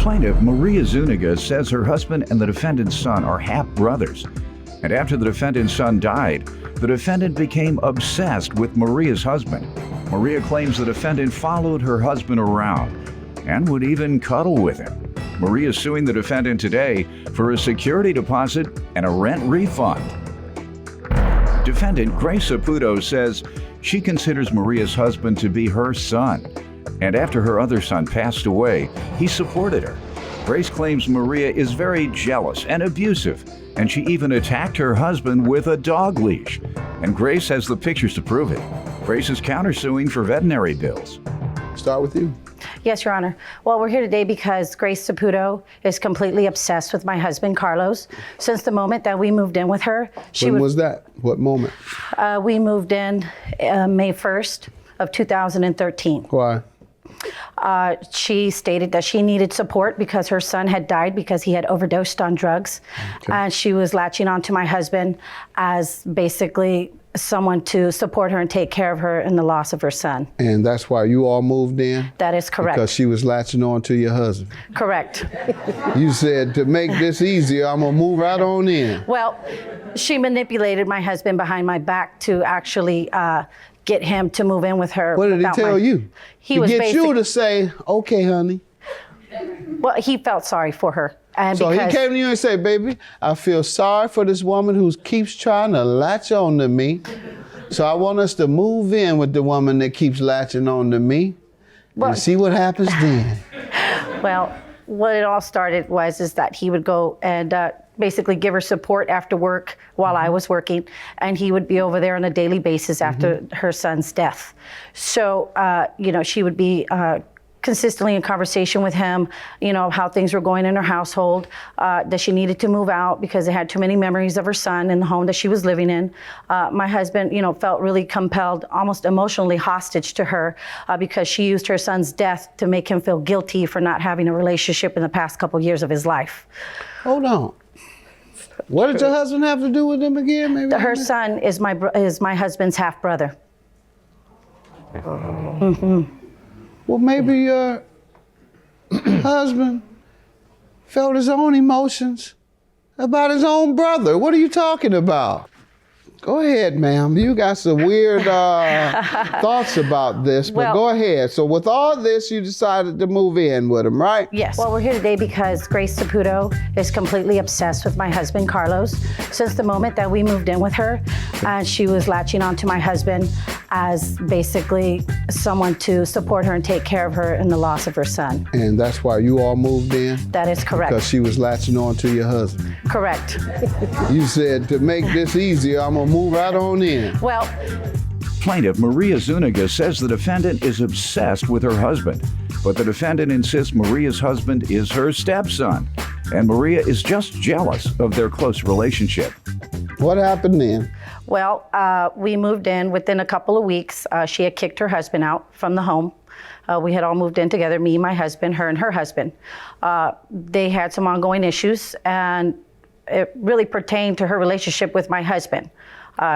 Plaintiff Maria Zuniga says her husband and the defendant's son are half-brothers. And after the defendant's son died, the defendant became obsessed with Maria's husband. Maria claims the defendant followed her husband around and would even cuddle with him. Maria is suing the defendant today for a security deposit and a rent refund. Defendant Grace Saputo says she considers Maria's husband to be her son, and after her other son passed away, he supported her. Grace claims Maria is very jealous and abusive, and she even attacked her husband with a dog leash. And Grace has the pictures to prove it. Grace is countersuing for veterinary bills. Start with you. Yes, Your Honor. Well, we're here today because Grace Saputo is completely obsessed with my husband, Carlos. Since the moment that we moved in with her, When was that? What moment? We moved in May 1st of 2013. Why? She stated that she needed support because her son had died because he had overdosed on drugs. Okay. And she was latching on to my husband as basically someone to support her and take care of her in the loss of her son. And that's why you all moved in? That is correct. Because she was latching on to your husband? Correct. You said, to make this easier, I'm going to move right on in. Well, she manipulated my husband behind my back to actually get him to move in with her. What did he tell you? He to was get you to say, okay, honey. Well, he felt sorry for her. And So he came to you and said, baby, I feel sorry for this woman who keeps trying to latch on to me. So I want us to move in with the woman that keeps latching on to me and see what happens then. Well, what it all started is that he would go and basically give her support after work while I was working, and he would be over there on a daily basis after her son's death. So, she would be consistently in conversation with him, how things were going in her household, that she needed to move out because they had too many memories of her son in the home that she was living in. My husband, felt really compelled, almost emotionally hostage to her because she used her son's death to make him feel guilty for not having a relationship in the past couple years of his life. Hold on. What did your husband have to do with them again? Maybe Her son is my husband's half brother. Well, maybe your husband felt his own emotions about his own brother. What are you talking about? Go ahead, ma'am. You got some weird thoughts about this, but go ahead. So with all this, you decided to move in with him, right? Yes. Well, we're here today because Grace Saputo is completely obsessed with my husband, Carlos. Since the moment that we moved in with her, she was latching on to my husband as basically someone to support her and take care of her in the loss of her son. And that's why you all moved in? That is correct. Because she was latching on to your husband? Correct. You said, to make this easier, I'm going to move right on in. Well, Plaintiff Maria Zuniga says the defendant is obsessed with her husband, but the defendant insists Maria's husband is her stepson, and Maria is just jealous of their close relationship. What happened then? Well, we moved in within a couple of weeks. She had kicked her husband out from the home. We had all moved in together, me, my husband, her, and her husband. They had some ongoing issues, and it really pertained to her relationship with my husband.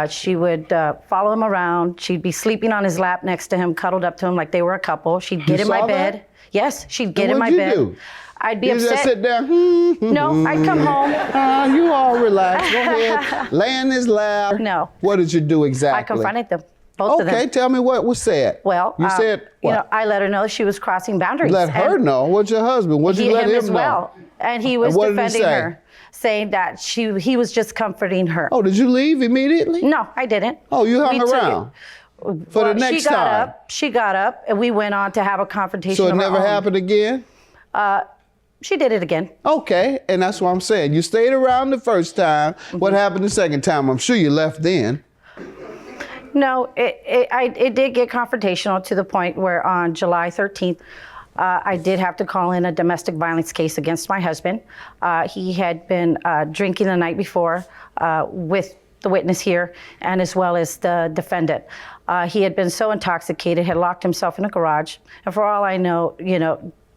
She would follow him around. She'd be sleeping on his lap next to him, cuddled up to him like they were a couple. She'd get in my bed. That? Yes, she'd get in my bed. Do? I'd be you upset. Just sit there. No, I'd come home. You all relax. Go ahead. Lay in his lap. No. What did you do exactly? I confronted them, both of them. Okay, tell me what was said. Well, you said what? I let her know she was crossing boundaries. Let her know? What's your husband? What'd you let him as know? well. And he was what defending did he say? her, saying that he was just comforting her. Oh, did you leave immediately? No, I didn't. Oh, you hung around? For the next time? She got up, and we went on to have a confrontation. So it never happened again? She did it again. Okay, and that's what I'm saying. You stayed around the first time. What happened the second time? I'm sure you left then. No, it did get confrontational to the point where on July 13th, I did have to call in a domestic violence case against my husband. He had been drinking the night before with the witness here and as well as the defendant. He had been so intoxicated, had locked himself in a garage. And for all I know,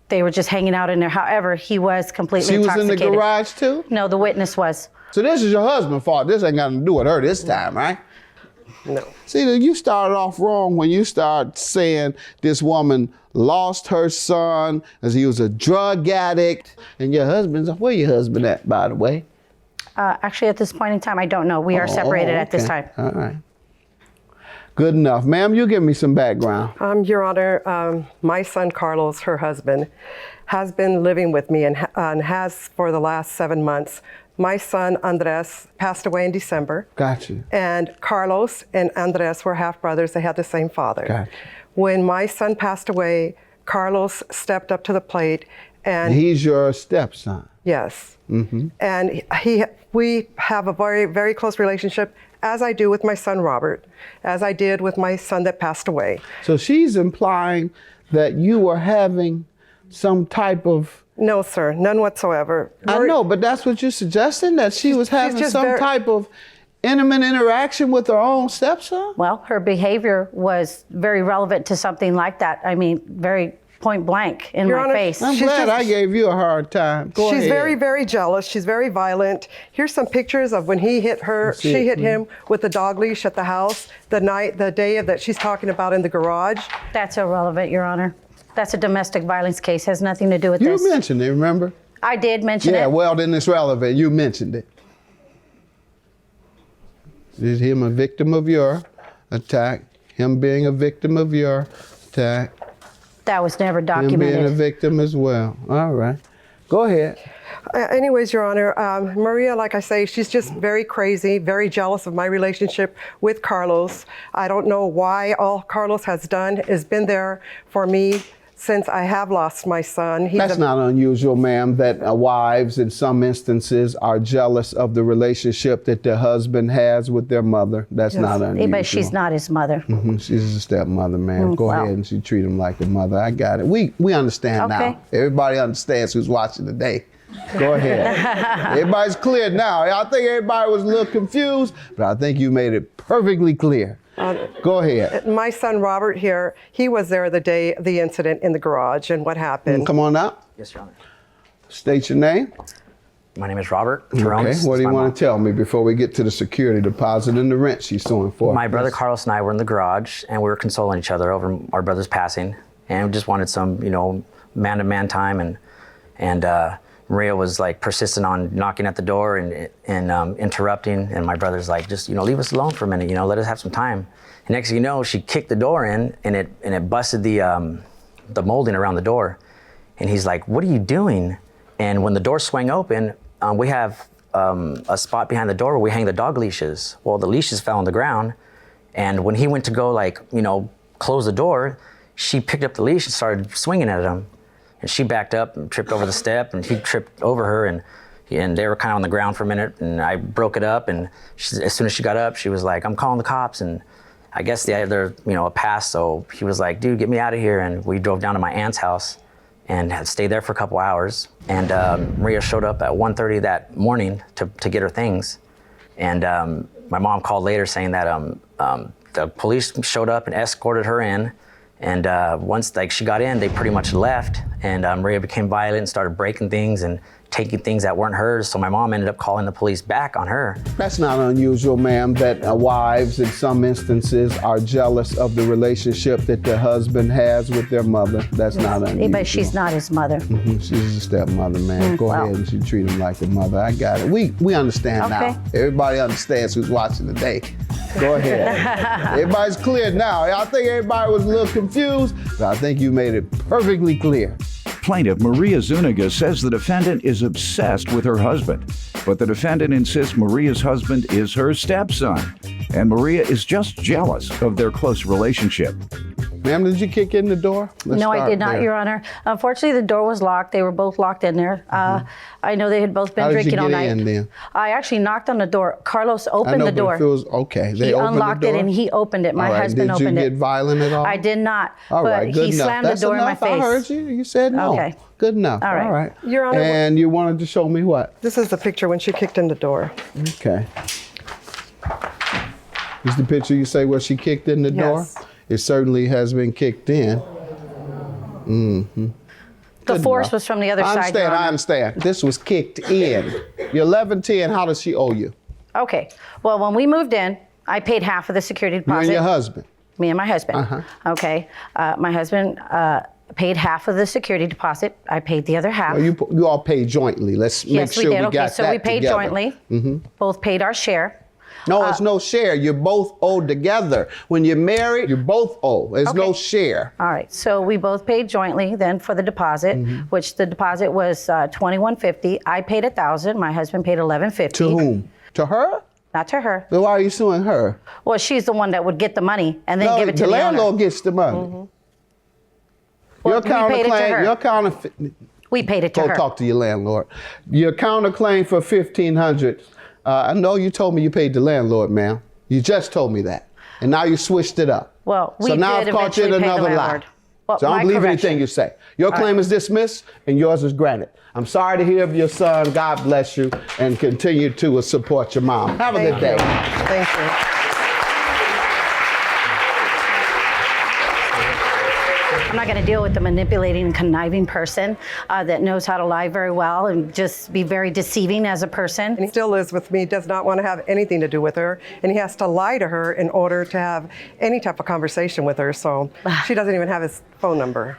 they were just hanging out in there. However, he was completely intoxicated. She was in the garage too? No, the witness was. So this is your husband's fault. This ain't got nothing to do with her this time, right? No. See, you started off wrong when you start saying this woman lost her son as he was a drug addict. And your husband's, where your husband at, by the way? Actually, at this point in time, I don't know. We are separated at this time. All right. Good enough. Ma'am, you give me some background. Your Honor, my son Carlos, her husband, has been living with me and has for the last 7 months. My son Andres passed away in December. Gotcha. And Carlos and Andres were half brothers. They had the same father. Gotcha. When my son passed away, Carlos stepped up to the plate and he's your stepson. Yes. Mm-hmm. And we have a very, very close relationship, as I do with my son Robert, as I did with my son that passed away. So she's implying that you were having some type of... No, sir, none whatsoever. I know, but that's what you're suggesting, that she was having some type of intimate interaction with her own stepson? Well, her behavior was very relevant to something like that. I mean, very point blank in Your my Honor, face. I'm glad I gave you a hard time. Go ahead. She's very, very jealous. She's very violent. Here's some pictures of when he hit her. She hit him with the dog leash at the house the day that she's talking about in the garage. That's irrelevant, Your Honor. That's a domestic violence case. Has nothing to do with this. You mentioned it, remember? I did mention it. Yeah, well, then it's relevant. You mentioned it. Is him a victim of your attack? Him being a victim of your attack? That was never Him documented. being a victim as well. All right. Go ahead. Anyways, Your Honor, Maria, like I say, she's just very crazy, very jealous of my relationship with Carlos. I don't know why. All Carlos has done is been there for me since I have lost my son. That's not unusual, ma'am, that wives in some instances are jealous of the relationship that the husband has with their mother. That's not unusual. But she's not his mother. Mm-hmm. She's a stepmother, ma'am. Go ahead and she treat him like a mother. I got it. We understand now. Everybody understands who's watching today. Go ahead. Everybody's clear now. I think everybody was a little confused, but I think you made it perfectly clear. Go ahead. My son Robert here, he was there the day of the incident in the garage and what happened. Come on out. Yes, Your Honor. State your name. My name is Robert Jerome. Okay, what do you want to tell me before we get to the security deposit and the rent she's suing for? My brother Carlos and I were in the garage and we were consoling each other over our brother's passing, and we just wanted some, man-to-man time, and Maria was like persistent on knocking at the door and interrupting, and my brother's like, just leave us alone for a minute, let us have some time. And next thing you know, she kicked the door in and it busted the molding around the door, and he's like, "What are you doing?" And when the door swung open, we have a spot behind the door where we hang the dog leashes. Well, the leashes fell on the ground, and when he went to go close the door, she picked up the leash and started swinging at him. And she backed up and tripped over the step, and he tripped over her, and they were kind of on the ground for a minute, and I broke it up, and as soon as she got up, she was like, "I'm calling the cops," and I guess they had a pass, so he was like, "Dude, get me out of here," and we drove down to my aunt's house and had stayed there for a couple hours, and Maria showed up at 1:30 that morning to get her things, and my mom called later saying that the police showed up and escorted her in. And once she got in, they pretty much left, and Maria became violent and started breaking things and taking things that weren't hers. So my mom ended up calling the police back on her. That's not unusual, ma'am, that wives in some instances are jealous of the relationship that the husband has with their mother. That's not unusual. But she's not his mother. Mm-hmm. She's a stepmother, ma'am. Go ahead and she treat him like a mother. I got it. We understand now. Everybody understands who's watching today. Go ahead. Everybody's clear now. I think everybody was a little confused, but I think you made it perfectly clear. Plaintiff Maria Zuniga says the defendant is obsessed with her husband, but the defendant insists Maria's husband is her stepson, and Maria is just jealous of their close relationship. Ma'am, did you kick in the door? No, I did not, Your Honor. Unfortunately, the door was locked. They were both locked in there. I know they had both been drinking all night. How did you get in then? I actually knocked on the door. Carlos opened the door. But if it was, okay. They opened unlocked the door? it and he opened it. My husband opened it. Did you get violent at all? I did not. All right, but good he enough. slammed the door in my face. I heard you. You said no. Okay. Good enough. All right. Your Honor, and you wanted to show me what? This is the picture when she kicked in the door. Okay. Is the picture you say where she kicked in the door? It certainly has been kicked in. Mm-hmm. The force was from the other side. I understand. This was kicked in. You're 11-10. How does she owe you? Okay. Well, when we moved in, I paid half of the security You deposit. and your husband. Me and my husband. Okay. My husband paid half of the security deposit. I paid the other half. Well, you all paid jointly. Let's make Yes, sure we did. we Okay, got so that we paid together. jointly. Both paid our share. No, it's no share. You both owe together. When you're married, you both owe. There's no Okay. share. All right. So we both paid jointly then for the deposit, which the deposit was $2,150. I paid $1,000. My husband paid $1,150. To whom? To her? Not to her. Then why are you suing her? Well, she's the one that would get the money and then No, give it to the the landlord owner. gets the money. Well, Your we paid it to counterclaim, her. your counter. We paid it to Go her. talk to your landlord. Your counterclaim for $1,500. I know you told me you paid the landlord, ma'am. You just told me that, and now you switched it up. Well, we so now did I've caught you in eventually pay the another lie. landlord. Well, So I don't my believe correction. anything you say. Your claim is dismissed, and yours is granted. I'm sorry to hear of your son. God bless you, and continue to support your mom. Have a good day. Thank you. I'm not going to deal with the manipulating, conniving person that knows how to lie very well and just be very deceiving as a person. And he still lives with me, does not want to have anything to do with her, and he has to lie to her in order to have any type of conversation with her, so she doesn't even have his phone number.